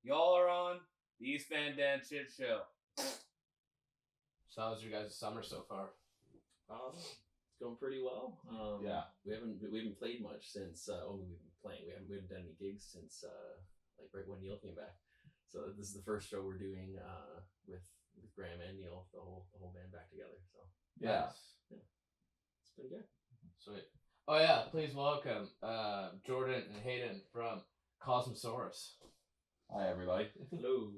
Y'all are on the East Van Dance Shit Show. So how's your guys' summer so far? It's going pretty well. Yeah. We haven't played much since we've been playing. We haven't done any gigs since like right when Neil came back. So this is the first show we're doing with Graham and Neil, the whole band back together. So Yeah. yeah. It's pretty good. Sweet. Oh yeah, please welcome Jordan and Hayden from Cosmosaurus. Hi everybody. Hello.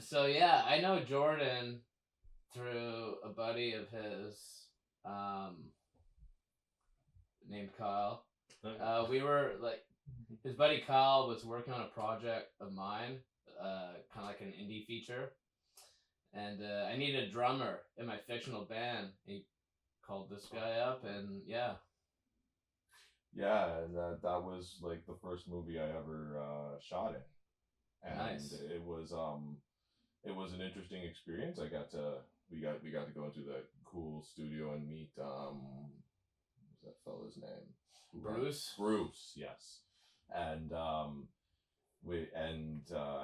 So yeah, I know Jordan through a buddy of his named Kyle. We were like, his buddy Kyle was working on a project of mine, kind of like an indie feature, and I needed a drummer in my fictional band. He called this guy up, and yeah. Yeah, and that was like the first movie I ever shot in, and Nice. it was an interesting experience. We got to go into the cool studio and meet what was that fella's name? Bruce. Bruce, yes, and I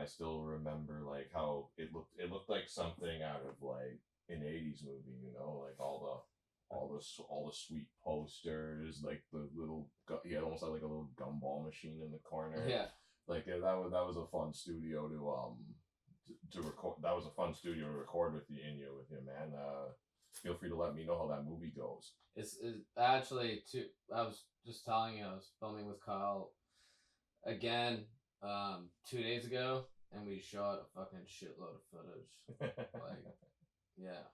still remember like how it looked like something out of like an 80s movie, you know, like all the sweet posters, like the little he had almost had like a little gumball machine in the corner. Yeah. Like that was a fun studio to record. That was a fun studio to record with you, man. Feel free to let me know how that movie goes. It's actually I was just telling you, I was filming with Kyle again 2 days ago, and we shot a fucking shitload of footage. Like, yeah.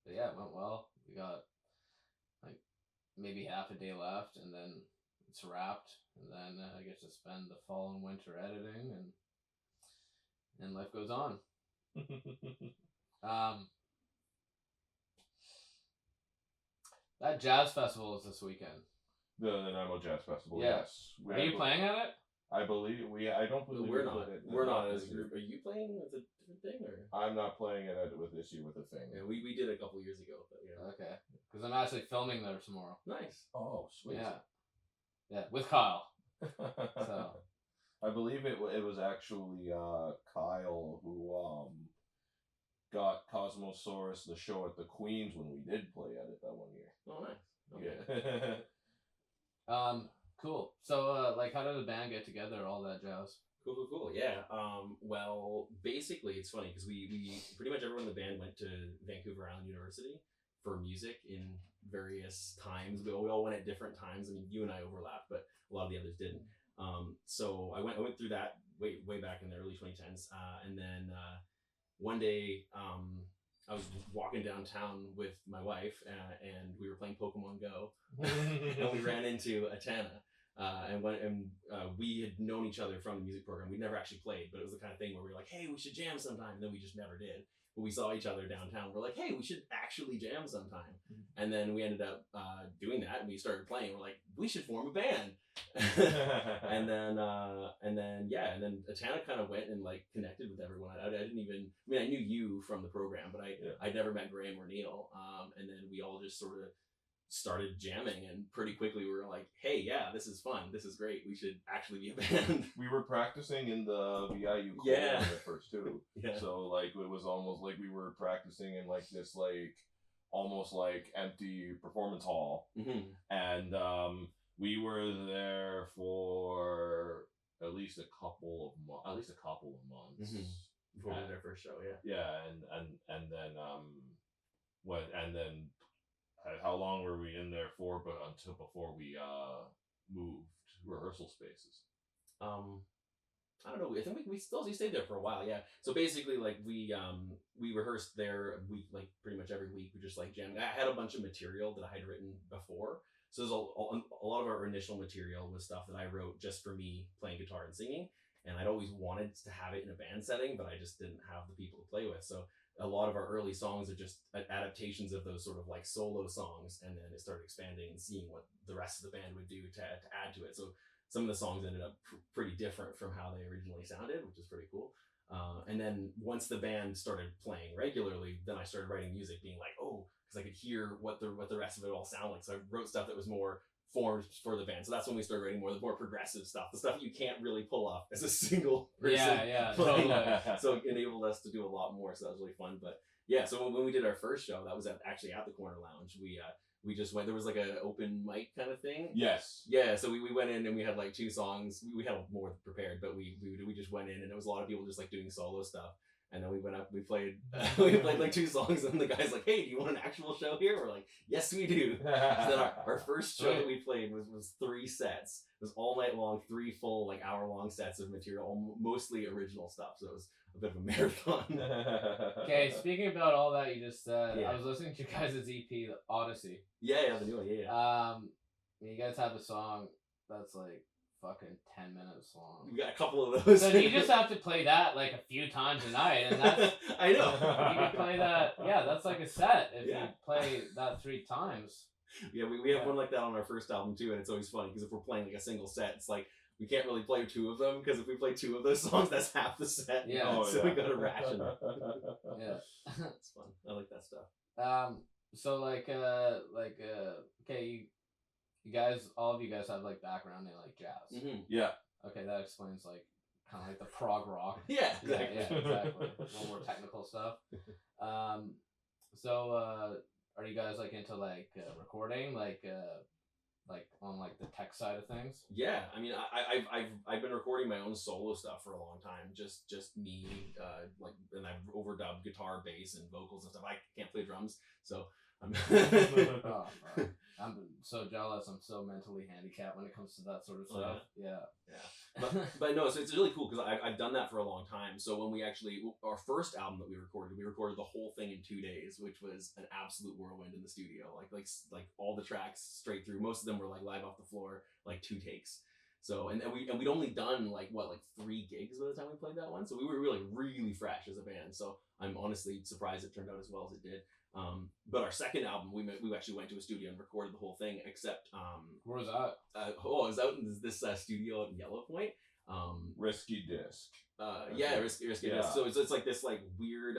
But yeah, it went well. We got like maybe half a day left, and then it's wrapped, and then I get to spend the fall and winter editing, and life goes on. That jazz festival is this weekend. The Nanaimo Jazz Festival. Yeah. Yes. Are you playing at it? I believe I don't believe We're not. We're not as a this year. group. Are you playing with a different thing or? I'm not playing it with this year with the thing. Yeah, we did a couple years ago, but yeah. Okay, because I'm actually filming there tomorrow. Nice. Oh, sweet. Yeah, with Kyle. So I believe it was actually Kyle who got Cosmosaurus the show at the Queens when we did play at it that one year. Oh, nice. Okay. Yeah. Cool. So like, how did the band get together? All that jazz. Cool. Yeah. Well, basically, it's funny because we pretty much everyone in the band went to Vancouver Island University for music in various times. We all went at different times. I mean, you and I overlapped, but a lot of the others didn't. So I went through that way back in the early 2010s, and then one day I was walking downtown with my wife, and we were playing Pokemon Go, and we ran into Atana. And we had known each other from the music program. We'd never actually played, but it was the kind of thing where we were like, hey, we should jam sometime. And then we just never did. But we saw each other downtown. We're like, hey, we should actually jam sometime. Mm-hmm. And then we ended up doing that, and we started playing. We're like, we should form a band. and then Atana kind of went and like connected with everyone. I I knew you from the program, but I'd never met Graham or Neil. And then we all just sort of started jamming, and pretty quickly we were like, hey, yeah, this is fun, this is great, we should actually be a band. We were practicing in the VIU at first too. Yeah. So like it was almost like we were practicing in like this like almost like empty performance hall. Mm-hmm. And we were there for at least a couple of months. Mm-hmm. Before we did our first show, yeah. And then how long were we in there for? But until before we moved rehearsal spaces. I don't know. I think we stayed there for a while. Yeah. So basically, like we rehearsed there like pretty much every week. We just like jammed. I had a bunch of material that I had written before. So there's a lot of our initial material was stuff that I wrote just for me playing guitar and singing. And I'd always wanted to have it in a band setting, but I just didn't have the people to play with. So a lot of our early songs are just adaptations of those sort of like solo songs, and then it started expanding and seeing what the rest of the band would do to add to it. So some of the songs ended up pretty different from how they originally sounded, which is pretty cool. And then once the band started playing regularly, then I started writing music, being like, oh, because I could hear what the rest of it all sounded like. So I wrote stuff that was more formed for the band. So that's when we started writing the more progressive stuff, the stuff you can't really pull off as a single person. Yeah, playing. totally. So it enabled us to do a lot more. So that was really fun. But yeah, so when we did our first show, that was actually at the Corner Lounge. We just went. There was like an open mic kind of thing. Yes. Yeah, so we went in and we had like 2 songs. We had more prepared, but we just went in and there was a lot of people just like doing solo stuff. And then we went up, we played like 2 songs, and the guy's like, "Hey, do you want an actual show here?" We're like, "Yes, we do." So then our first show that we played was 3 sets. It was all night long, 3 full like hour-long sets of material, mostly original stuff. So it was a bit of a marathon. Okay, speaking about all that you just said, Yeah. I was listening to your guys' EP, The Odyssey. Yeah, the new one, yeah. You guys have a song that's like fucking 10 minutes long. We got a couple of those. So you just have to play that like a few times a night, and that's I know. you can play that. Yeah, that's like a set if Yeah. you play that 3 times. Yeah, we have one like that on our first album too, and it's always funny because if we're playing like a single set, it's like we can't really play 2 of them because if we play 2 of those songs, that's half the set. Yeah. So we gotta ration it. Yeah. It's fun. I like that stuff. So okay, you guys, all of you guys have like background in like jazz. Mm-hmm. Yeah. Okay, that explains like kind of like the prog rock. Yeah, Yeah, exactly. yeah, exactly. A little more technical stuff. So are you guys like into like recording, like on like the tech side of things? Yeah, I mean, I've been recording my own solo stuff for a long time. Just me, and I've overdubbed guitar, bass, and vocals and stuff. I can't play drums, so I'm. Oh, I'm so jealous. I'm so mentally handicapped when it comes to that sort of stuff. Yeah. But no, so it's really cool because I've done that for a long time. So when we actually, our first album that we recorded the whole thing in 2 days, which was an absolute whirlwind in the studio. Like all the tracks straight through. Most of them were like live off the floor, like 2 takes. So and we'd only done like 3 gigs by the time we played that one. So we were really fresh as a band. So I'm honestly surprised it turned out as well as it did. But our second album, we actually went to a studio and recorded the whole thing. Except Where was that? it was out in this studio in Yellow Point. Risky Disc. Risky Yeah. Disc. So it's like this like weird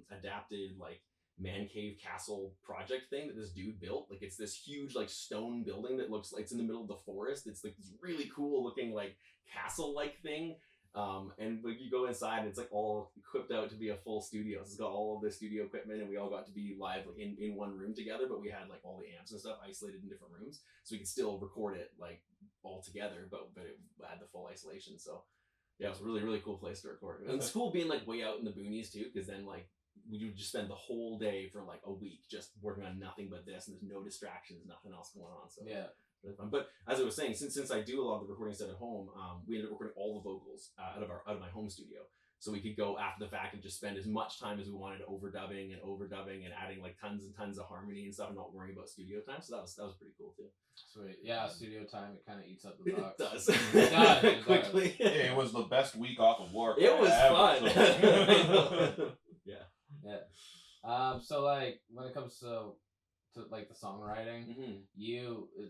adapted like man cave castle project thing that this dude built. Like it's this huge like stone building that looks like it's in the middle of the forest. It's like this really cool looking like castle like thing. And like you go inside and it's like all equipped out to be a full studio. It's got all of the studio equipment and we all got to be live like in one room together, but we had like all the amps and stuff isolated in different rooms. So we could still record it like all together, but it had the full isolation. So yeah, it was a really, really cool place to record. And it's cool being like way out in the boonies too, because then like we would just spend the whole day for like a week just working on nothing but this, and there's no distractions, nothing else going on. So Yeah. really fun. But as I was saying, since I do a lot of the recording stuff at home, we ended up recording all the vocals out of my home studio, so we could go after the fact and just spend as much time as we wanted overdubbing and adding like tons and tons of harmony and stuff, and not worrying about studio time. So that was pretty cool too. Sweet. Yeah, studio time, it kind of eats up the It bucks. does. It does, it Quickly. It was the best week off of work. It was ever, fun. Yeah. So like when it comes to like the songwriting, Mm-hmm.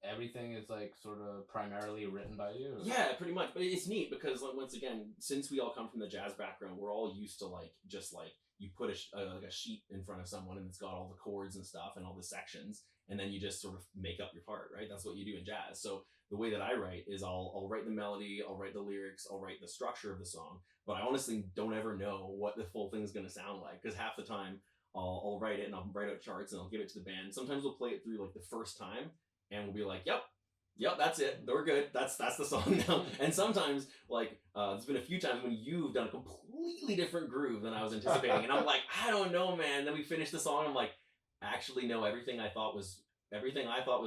everything is like sort of primarily written by you? Or? Yeah, pretty much. But it's neat because like, once again, since we all come from the jazz background, we're all used to like just like you put a sheet in front of someone and it's got all the chords and stuff and all the sections, and then you just sort of make up your part, right? That's what you do in jazz. So the way that I write is I'll write the melody, I'll write the lyrics, I'll write the structure of the song, but I honestly don't ever know what the full thing is going to sound like, because half the time I'll write it and I'll write out charts and I'll give it to the band. Sometimes we'll play it through like the first time and we'll be like, yep, that's it. We're good. That's the song now. And sometimes, like, there's been a few times when you've done a completely different groove than I was anticipating. And I'm like, I don't know, man. Then we finish the song. I'm like, actually, no, everything I thought was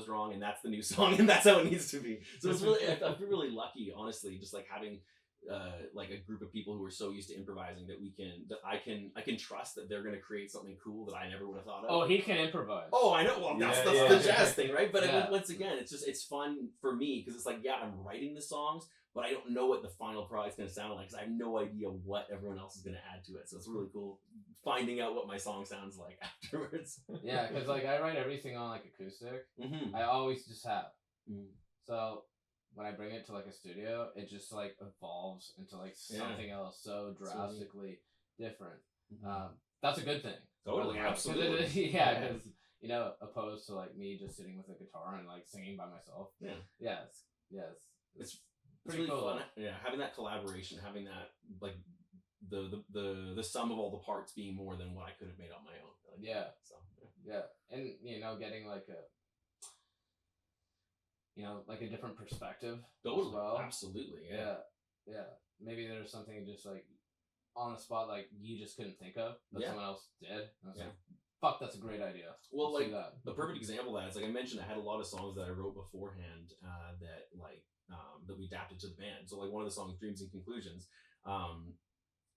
wrong, and that's the new song, and that's how it needs to be. So it's really, I feel really lucky, honestly, just like having like a group of people who are so used to improvising that I can trust that they're going to create something cool that I never would have thought of. Oh, he can improvise. Oh, I know. Well, that's the jazz thing, right? But once again, it's fun for me because it's like, yeah, I'm writing the songs, but I don't know what the final product's going to sound like because I have no idea what everyone else is going to add to it. So it's really cool finding out what my song sounds like afterwards. Yeah, because like I write everything on like acoustic. Mm-hmm. I always just have. Mm. So when I bring it to like a studio, it just like evolves into like something else so drastically different. Mm-hmm. That's a good thing. Totally, By the way. absolutely. Yeah, because you know, opposed to like me just sitting with a guitar and like singing by myself. Yeah. It's pretty pretty cool. fun. Yeah, having that collaboration, having that like the sum of all the parts being more than what I could have made on my own. Like, So yeah, and you know, getting like a, you know, like a different perspective totally, as well. absolutely, Yeah. Maybe there's something just like on the spot, like you just couldn't think of, but someone else did. And I was like, fuck, that's a great idea. Well, Let's like do that. the perfect example of that is like I mentioned, I had a lot of songs that I wrote beforehand that like that we adapted to the band. So like one of the songs, "Dreams and Conclusions,"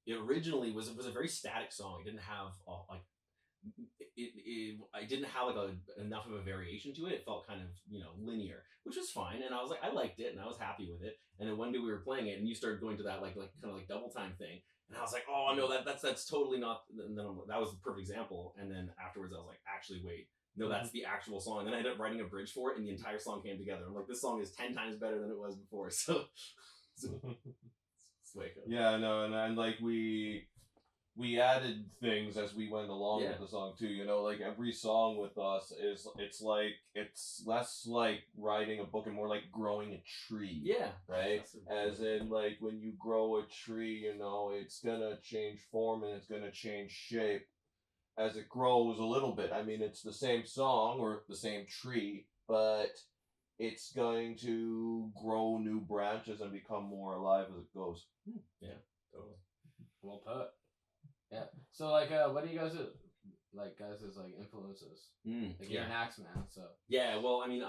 it originally was a very static song. It didn't have like I didn't have like enough of a variation to it. It felt kind of, you know, linear, which was fine. And I was like, I liked it and I was happy with it. And then one day we were playing it and you started going to that like kind of like double time thing. And I was like, oh no, that's totally not. And then that was the perfect example. And then afterwards I was like, actually, wait, no, that's the actual song. And then I ended up writing a bridge for it and the entire song came together. I'm like, this song is 10 times better than it was before. So yeah, no, and like we added things as we went along with the song too. You know, like every song with us it's less like writing a book and more like growing a tree. Yeah. Right? As in like when you grow a tree, you know, it's gonna change form and it's gonna change shape as it grows a little bit. I mean, it's the same song or the same tree, but it's going to grow new branches and become more alive as it goes. Yeah, totally. Well put. Yeah. So like, what do you guys like? Guys, is like influences. Like you're an Axeman, so. Yeah. Well, I mean,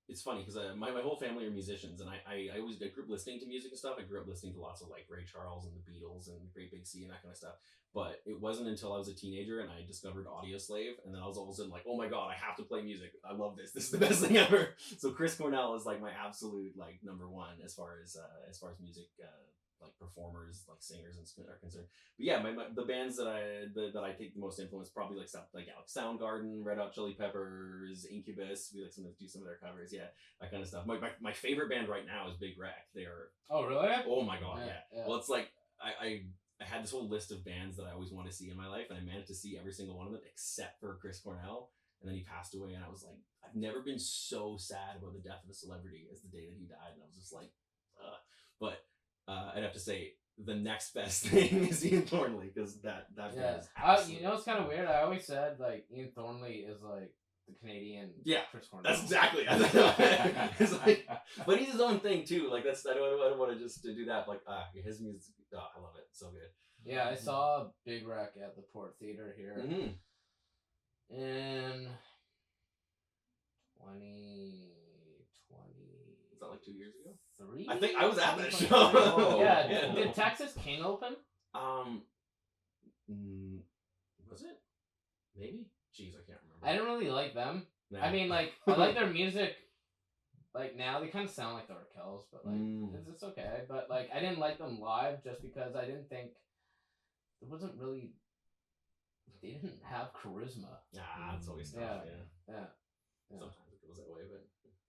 it's funny because my whole family are musicians, and I always grew up listening to music and stuff. I grew up listening to lots of like Ray Charles and the Beatles and Great Big Sea and that kind of stuff. But it wasn't until I was a teenager and I discovered Audio Slave, and then I was all of a sudden like, oh my god, I have to play music. I love this. This is the best thing ever. So Chris Cornell is like my absolute like number one as far as music. Like performers, like singers, and are concerned. But yeah, the bands that I take the most influence probably like stuff like Soundgarden, Red Hot Chili Peppers, Incubus. We like sometimes do some of their covers, that kind of stuff. My favorite band right now is Big Wreck. They are. Oh really? Oh my god, yeah. Well, it's like I had this whole list of bands that I always want to see in my life, and I managed to see every single one of them except for Chris Cornell. And then he passed away, and I was like, I've never been so sad about the death of a celebrity as the day that he died, and I was just like, but. I'd have to say the next best thing is Ian Thornley because that is you know, it's kind of weird. I always said like Ian Thornley is like the Canadian Chris Cornell. That's exactly. It's like, but he's his own thing too. Like that's I don't want to just do that. Like his music, I love it. So good. Yeah, I saw Big Wreck at the Port Theater here in 2020. Is that like 2 years ago? 3? I think I was at that show. Yeah. Did Texas King open? Was it? Maybe. Jeez, I can't remember. I don't really like them. No. I mean, like I like their music. Like now they kind of sound like the Raquels, but like it's okay. But like I didn't like them live just because I didn't think it wasn't really. They didn't have charisma. It's always tough. Yeah. Sometimes it goes that way, but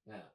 yeah.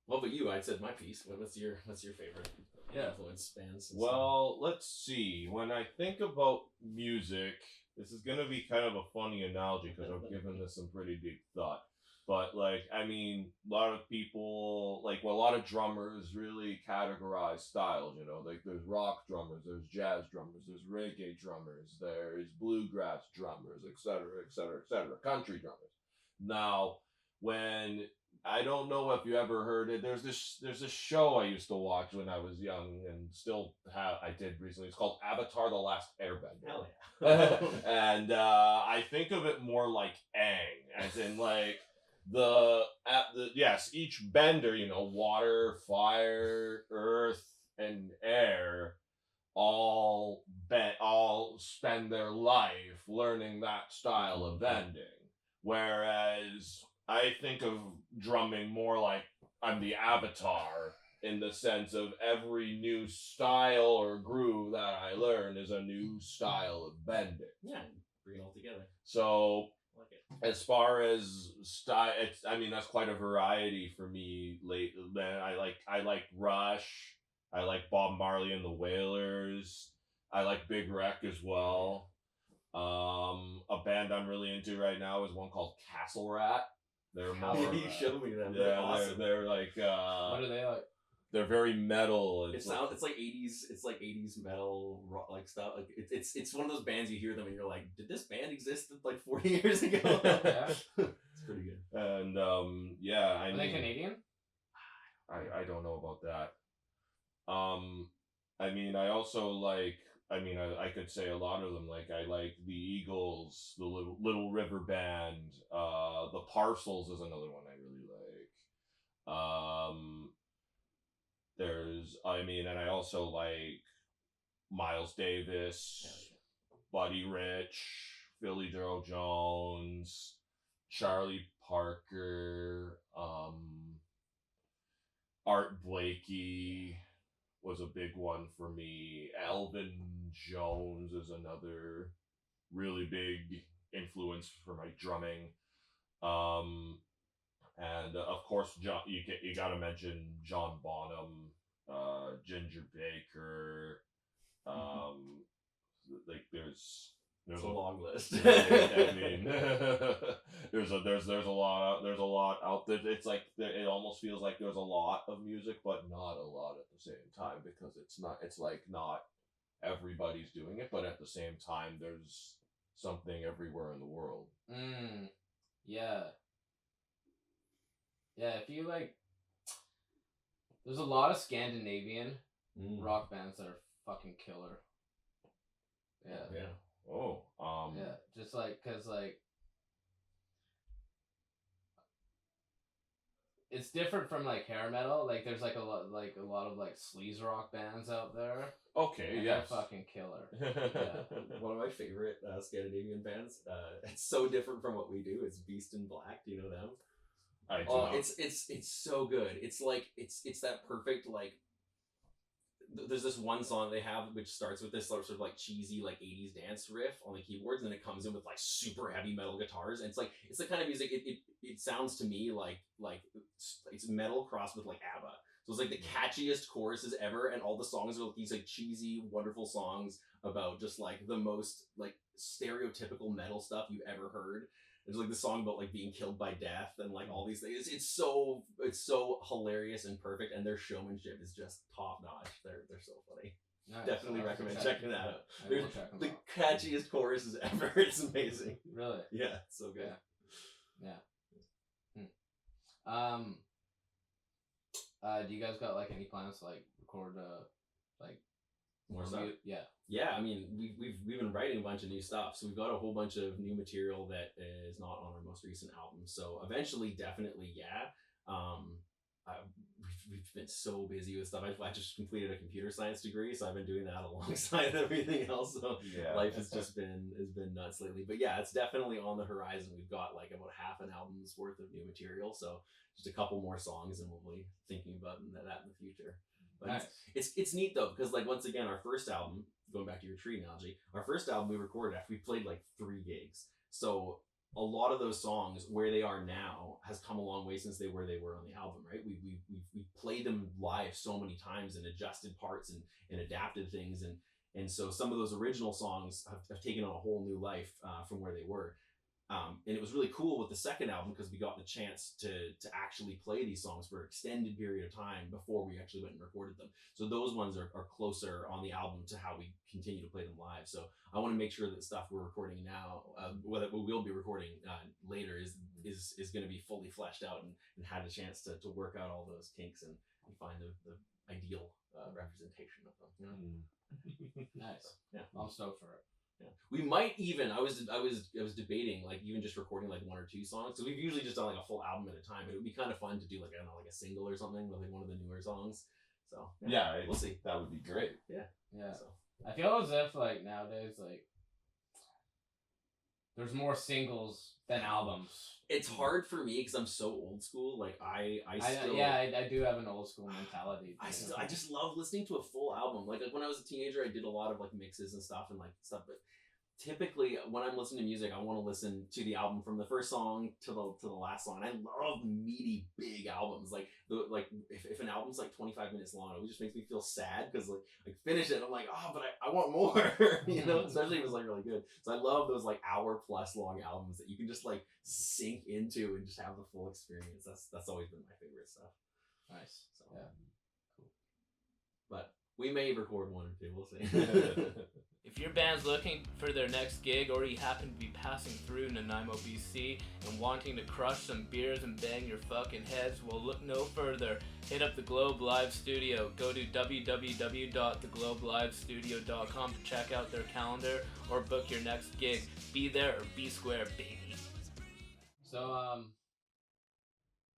What about you? I said my piece. What's your favorite influence bands? Well, let's see. When I think about music, this is gonna be kind of a funny analogy because I've given this some pretty deep thought. But like, I mean, a lot of people, like, well, a lot of drummers really categorize styles. You know, like there's rock drummers, there's jazz drummers, there's reggae drummers, there's bluegrass drummers, etc., etc., etc., country drummers. Now, when I don't know if you ever heard it. There's this show I used to watch when I was young and still I did recently. It's called Avatar: The Last Airbender. Hell yeah. And I think of it more like Aang, as in like each bender, you know, water, fire, earth, and air, all spend their life learning that style of bending. Whereas I think of drumming more like I'm the avatar in the sense of every new style or groove that I learn is a new style of bending. Yeah, bring it all together. So, I like it. as far as style, that's quite a variety for me. I like Rush. I like Bob Marley and the Wailers. I like Big Wreck as well. A band I'm really into right now is one called Castle Rat. They're more. Castle You showed me them. Yeah, They're awesome. they're like. What are they like? They're very metal. It's like 80s metal rock, like stuff. Like it's one of those bands you hear them and you're like, did this band exist like 40 years ago? Yeah. It's pretty good. And yeah, Are they Canadian? I don't know about that. I mean, I also like. I mean, I could say a lot of them. Like, I like the Eagles, the Little River Band. The Parcels is another one I really like. And I also like Miles Davis, Buddy Rich, Philly Joe Jones, Charlie Parker, Art Blakey was a big one for me. Elvin Jones is another really big influence for my drumming. And of course, John, you gotta mention John Bonham, Ginger Baker. Like there's It's a long list. I mean, there's a lot out there. It's like it almost feels like there's a lot of music, but not a lot at the same time, because it's like not everybody's doing it, but at the same time there's something everywhere in the world. Yeah. Yeah, I feel like there's a lot of Scandinavian rock bands that are fucking killer. Yeah. Oh. Yeah, just like, cause like it's different from like hair metal. Like there's like a lot of like sleaze rock bands out there. Okay. And Yes. they're fucking killer. Yeah. One of my favorite Scandinavian bands. It's so different from what we do. It's Beast in Black. Do you know them? I do. Oh, it's so good. It's like it's that perfect like. There's this one song they have which starts with this sort of like cheesy like 80s dance riff on the keyboards, and then it comes in with like super heavy metal guitars, and it's the kind of music it sounds to me like it's metal crossed with like ABBA. So it's like the catchiest choruses ever, and all the songs are like these like cheesy wonderful songs about just like the most like stereotypical metal stuff you've ever heard. There's like the song about like being killed by death and like all these things. It's so hilarious and perfect, and their showmanship is just top notch. They're so funny. Nice. Definitely recommend checking that out. I They're will check them the out. catchiest choruses ever. It's amazing. Really? Yeah, it's so good. Yeah. Do you guys got like any plans to like record like More stuff. Yeah. Yeah, I mean, we've been writing a bunch of new stuff, so we've got a whole bunch of new material that is not on our most recent album. So eventually, definitely, yeah. We've been so busy with stuff. I just completed a computer science degree, so I've been doing that alongside everything else. So Yeah. life has been nuts lately. But yeah, it's definitely on the horizon. We've got like about half an album's worth of new material, so just a couple more songs, and we'll be thinking about that in the future. But Nice. it's neat though, because like once again, our first album, going back to your tree analogy, our first album we recorded after we played like 3 gigs. So a lot of those songs where they are now has come a long way since they were on the album, right? We played them live so many times and adjusted parts and adapted things, and so some of those original songs have taken on a whole new life from where they were. And it was really cool with the second album because we got the chance to actually play these songs for an extended period of time before we actually went and recorded them. So those ones are closer on the album to how we continue to play them live. So I want to make sure that stuff we're recording now, what we'll be recording later, is going to be fully fleshed out and had a chance to work out all those kinks and find the ideal representation of them. You know? Nice. Yeah, I'm stoked for it. Yeah. We might even I was debating like even just recording like 1 or 2 songs. So we've usually just done like a full album at a time, but it would be kind of fun to do like, I don't know, like a single or something with like one of the newer songs. So Yeah, we'll see. That would be great. Yeah. So I feel as if like nowadays like there's more singles than albums. it's hard for me because I'm so old school. Like I do have an old school mentality. I just love listening to a full album. Like when I was a teenager, I did a lot of like mixes and stuff, but typically when I'm listening to music, I want to listen to the album from the first song to the last song. And I love meaty, big albums. Like if an album's like 25 minutes long, it just makes me feel sad because like finish it. I'm like, oh, but I want more. You know, especially if it's like really good. So I love those like hour plus long albums that you can just like sink into and just have the full experience. That's always been my favorite stuff. Nice. So Yeah. cool. But we may record one or two. We'll see. If your band's looking for their next gig, or you happen to be passing through Nanaimo, BC, and wanting to crush some beers and bang your fucking heads, well, look no further. Hit up the Globe Live Studio. Go to www.theglobelivestudio.com to check out their calendar or book your next gig. Be there or be square, baby. So,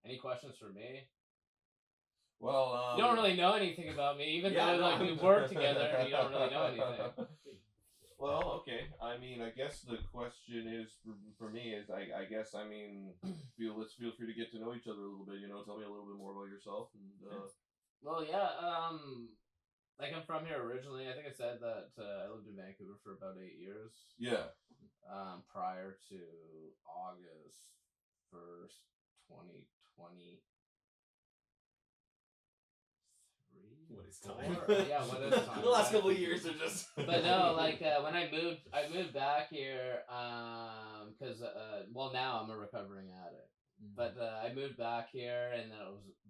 any questions for me? Well, you don't really know anything about me, even though like we work together, and you don't really know anything. Well, okay. I mean, I guess the question is for me is I guess I mean let's feel free to get to know each other a little bit. You know, tell me a little bit more about yourself. And Well, yeah. Like I'm from here originally. I think I said that I lived in Vancouver for about 8 years. Yeah. Prior to August 1st, 2020. What is time? Yeah, what is time? The last couple of years are just. But no, like when I moved back here, because well now I'm a recovering addict. But I moved back here, and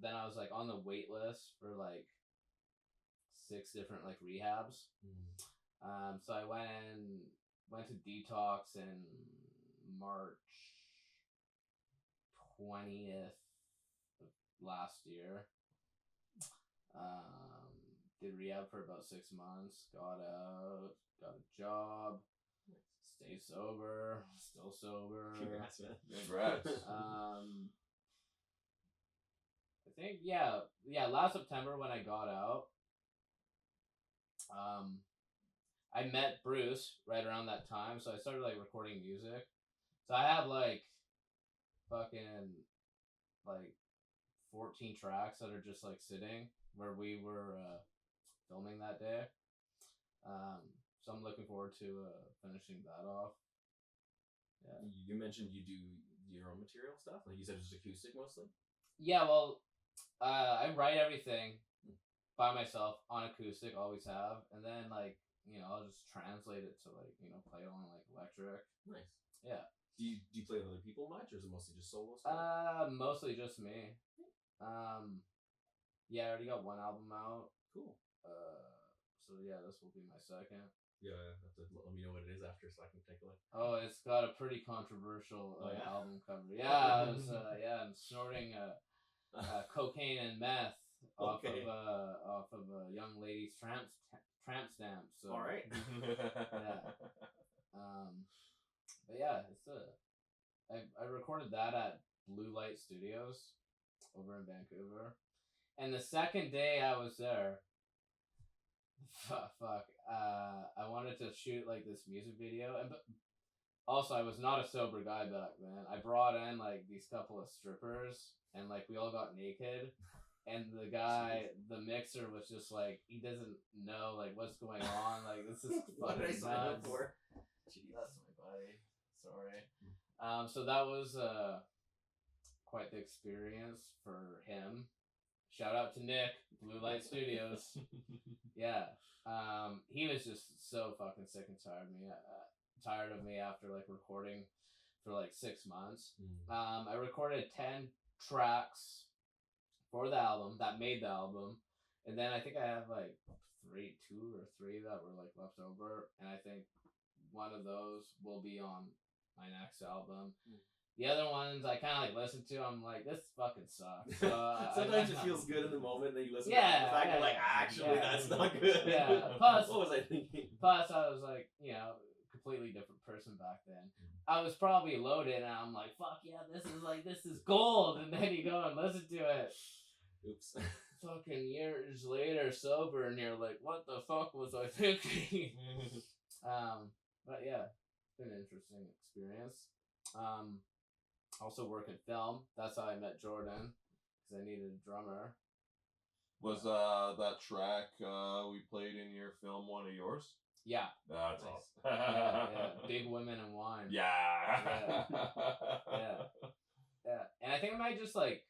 then I was like on the wait list for like 6 different like rehabs. So I went to detox in March 20th of last year. Did rehab for about 6 months, got out, got a job, stay sober, still sober. Congrats, man. Congrats. I think yeah, last September when I got out, I met Bruce right around that time, so I started like recording music. So I have like fucking like 14 tracks that are just like sitting where we were filming that day. So I'm looking forward to finishing that off. Yeah. You mentioned you do your own material stuff, like you said, just acoustic mostly. Yeah, well, I write everything by myself on acoustic, always have, and then like I'll just translate it to like play on like electric. Nice. Yeah. Do you play with other people much, or is it mostly just solo stuff? Mostly just me. Yeah, I already got 1 album out. Cool. So yeah, this will be my second. Yeah, have to let me know what it is after so I can take a look. Oh, it's got a pretty controversial yeah? album cover. Yeah, I'm snorting cocaine and meth off of a young lady's tramp stamp. So all right. Yeah. But yeah, it's I recorded that at Blue Light Studios over in Vancouver, and the second day I was there, I wanted to shoot like this music video, and also I was not a sober guy back then. I brought in like these couple of strippers, and like we all got naked, and the guy, the mixer, was just like, he doesn't know like what's going on. Like this is What did I sign up for? Jeez. That's my buddy. Sorry. So that was quite the experience for him. Shout out to Nick, Blue Light Studios. Yeah. He was just so fucking sick and tired of me after like recording for like 6 months. I recorded 10 tracks for the album that made the album, and then I think I have like 2 or 3 that were like left over, and I think one of those will be on my next album. The other ones I kind of like listen to. I'm like, this fucking sucks. So, sometimes it feels good in the moment, then you listen. Yeah, to the fact you're like, actually, that's not good. Yeah. Plus, what was I thinking? Plus, I was like, completely different person back then. I was probably loaded, and I'm like, fuck yeah, this is gold. And then you go and listen to it. Oops. Fucking years later, sober, and you're like, what the fuck was I thinking? But yeah, it's been an interesting experience. Also work in film. That's how I met Jordan, because I needed a drummer. Was that track we played in your film one of yours? Yeah. That's Nice. awesome. Yeah. Big women and wine. Yeah. Yeah. And I think I might just like,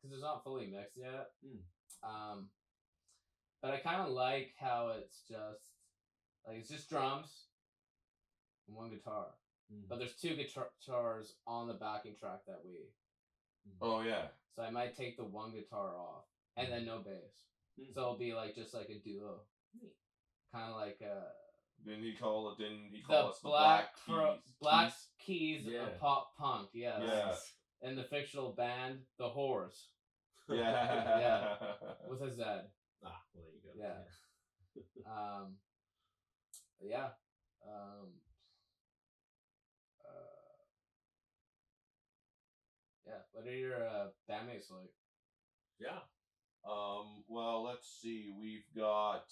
because it's not fully mixed yet. But I kind of like how it's just drums and one guitar. But there's two guitars on the backing track that we. Oh yeah. So I might take the one guitar off and then no bass. So it'll be like just like a duo. Kind of like Didn't he call us the Black Keys Yeah. of pop punk? Yes. Yeah. And the fictional band The Whores. Yeah. Yeah. With a Z. Well, there you go. Yeah. Yeah. Yeah. What are your bandmates like? Yeah. Well, let's see. We've got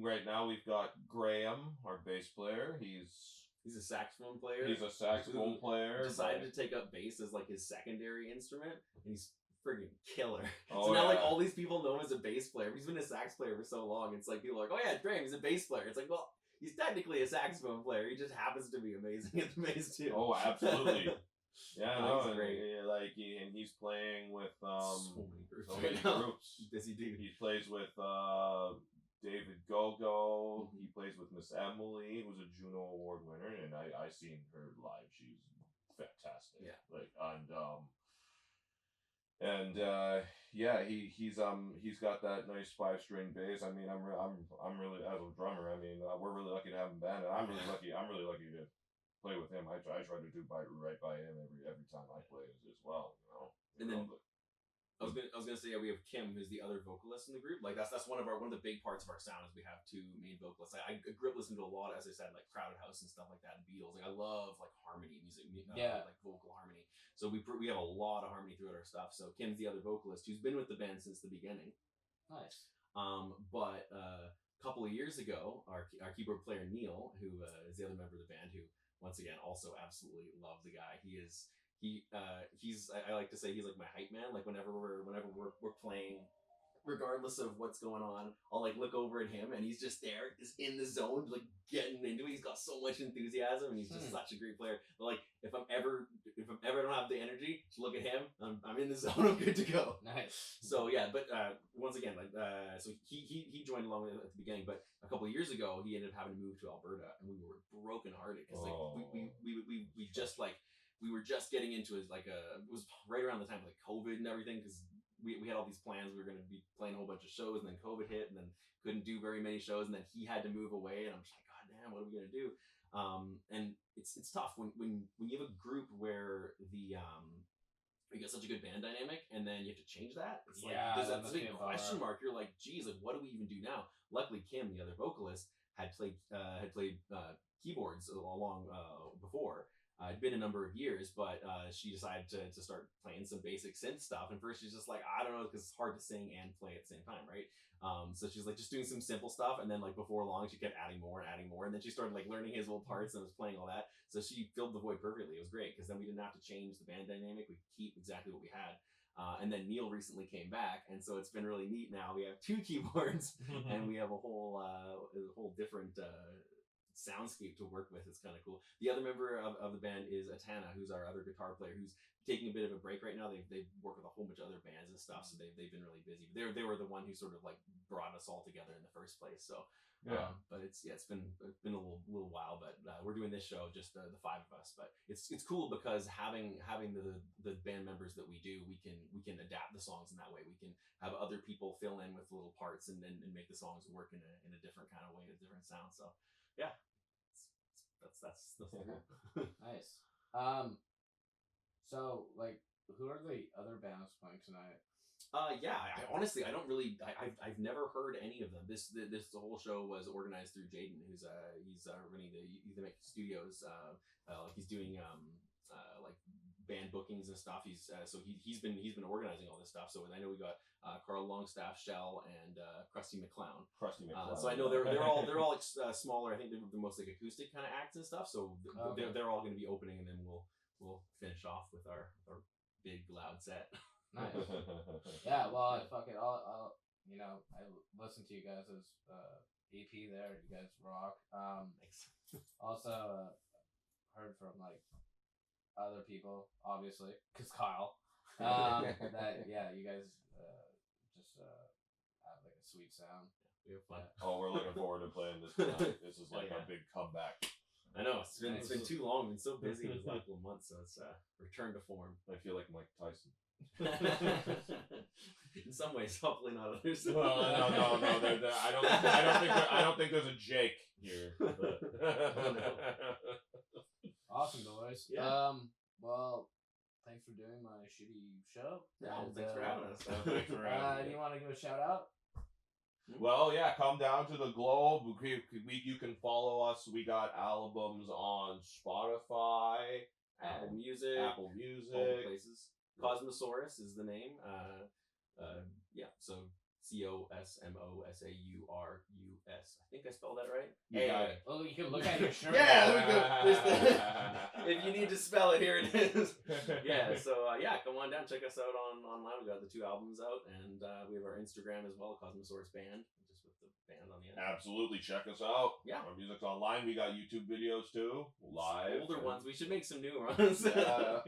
right now we've got Graham, our bass player. He's a saxophone player. He's a saxophone player. Decided to take up bass as like his secondary instrument, and he's friggin' killer. Oh, so now yeah. like all these people know him as a bass player. He's been a sax player for so long. It's like people are like, oh yeah, Graham, he's a bass player. It's like, well, he's technically a saxophone player. He just happens to be amazing at the bass too. Oh, absolutely. Yeah, no, he's great. and he's playing with So many groups. so right many now. groups. Busy dude. He plays with David Gogo. He plays with Miss Emily, who's a Juno Award winner, and I seen her live. She's fantastic. Yeah. Like yeah, he's got that nice 5-string bass. I mean, I'm really, as a drummer, I mean, we're really lucky to have him band, and I'm really lucky to play with him. I try to do right by him every time I play as well, you know. And then I was gonna say, yeah, we have Kim, who's the other vocalist in the group. Like that's one of the big parts of our sound is we have two main vocalists. I grew up listening to a lot, as I said, like Crowded House and stuff like that, and Beatles. Like I love like harmony music, like vocal harmony. So we have a lot of harmony throughout our stuff. So Kim's the other vocalist who's been with the band since the beginning. Nice. But a couple of years ago, our keyboard player Neil, who is the other member of the band, who once again also absolutely love the guy. I like to say he's like my hype man. Like whenever we're playing, regardless of what's going on, I'll like look over at him and he's just there, just in the zone, like getting into it. He's got so much enthusiasm and he's just such a great player. But like if I'm ever don't have the energy to look at him, I'm in the zone. I'm good to go. Nice. So yeah, but once again, like so he joined along at the beginning, but a couple of years ago he ended up having to move to Alberta, and we were broken hearted because like we just like. We were just getting into it, like it was right around the time of like COVID and everything, because we had all these plans. We were going to be playing a whole bunch of shows, and then COVID hit, and then couldn't do very many shows, and then he had to move away, and I'm just like, God damn, what are we going to do? And it's tough when you have a group where you got such a good band dynamic, and then you have to change that. It's like there's a big question mark. You're like, geez, like what do we even do now? Luckily, Kim, the other vocalist, had played keyboards along before. It'd been a number of years, but she decided to start playing some basic synth stuff. And first she's just like, I don't know, because it's hard to sing and play at the same time, right? So she's like just doing some simple stuff, and then like before long she kept adding more, and then she started like learning his old parts and was playing all that. So she filled the void perfectly. It was great because then we didn't have to change the band dynamic. We could keep exactly what we had. And then Neil recently came back, and so it's been really neat. Now we have two keyboards, and we have a whole different soundscape to work with. It's kind of cool. The other member of the band is Atana, who's our other guitar player, who's taking a bit of a break right now. They've worked with a whole bunch of other bands and stuff, so they've been really busy. They were the one who sort of like brought us all together in the first place. So but it's been a little while, but we're doing this show just the five of us. But it's cool because having the band members that we do, we can adapt the songs in that way. We can have other people fill in with little parts and make the songs work in a different kind of way, a different sound. So yeah, that's the cool. Nice. So like, who are the other bands playing tonight? I honestly, I don't really, I've never heard any of them. This the whole show was organized through Jaden, who's he's running the Euthemic Studios. Like he's doing like band bookings and stuff. He's been organizing all this stuff. So I know we got Carl Longstaff, Shell, and Krusty McClown. So I know they're all smaller. I think they're the most like acoustic kind of acts and stuff. So they're all going to be opening, and then we'll finish off with our big loud set. Nice. Yeah, well, fuck it. I'll I listen to you guys' EP there. You guys rock. Thanks. Also heard from like other people, obviously, because Kyle. That you guys just have like a sweet sound. We have fun. Oh, we're looking forward to playing this tonight. This is like a big comeback. I know it's been too long. Been so busy these last couple months, so it's return to form. I feel like Mike Tyson. In some ways, hopefully not others. Well, no. I don't think there's a Jake here. But... Awesome, boys. Yeah. Well, thanks for doing my shitty show. Yeah, And, thanks for having us. Thanks for having me. You want to give a shout out? Well, yeah, come down to the Globe. You can follow us. We got albums on Spotify, Apple Music, Apple all the Music. places. Cosmosaurus is the name. Yeah, so Cosmosaurus. I think I spelled that right. You got it. Well, you can look at your shirt. Yeah, there we go. There's if you need to spell it, here it is. Yeah, so come on down, check us out online. We got the 2 albums out, and we have our Instagram as well, Cosmosaurus Band, just with the band on the end. Absolutely, check us out. Yeah. Our music's online. We got YouTube videos too, live. Older ones. We should make some new ones. Yeah.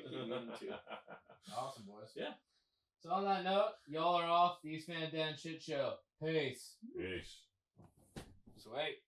Awesome, boys. Yeah. So on that note, y'all are off the East Van Dan Shit Show. Peace. Peace. Sweet.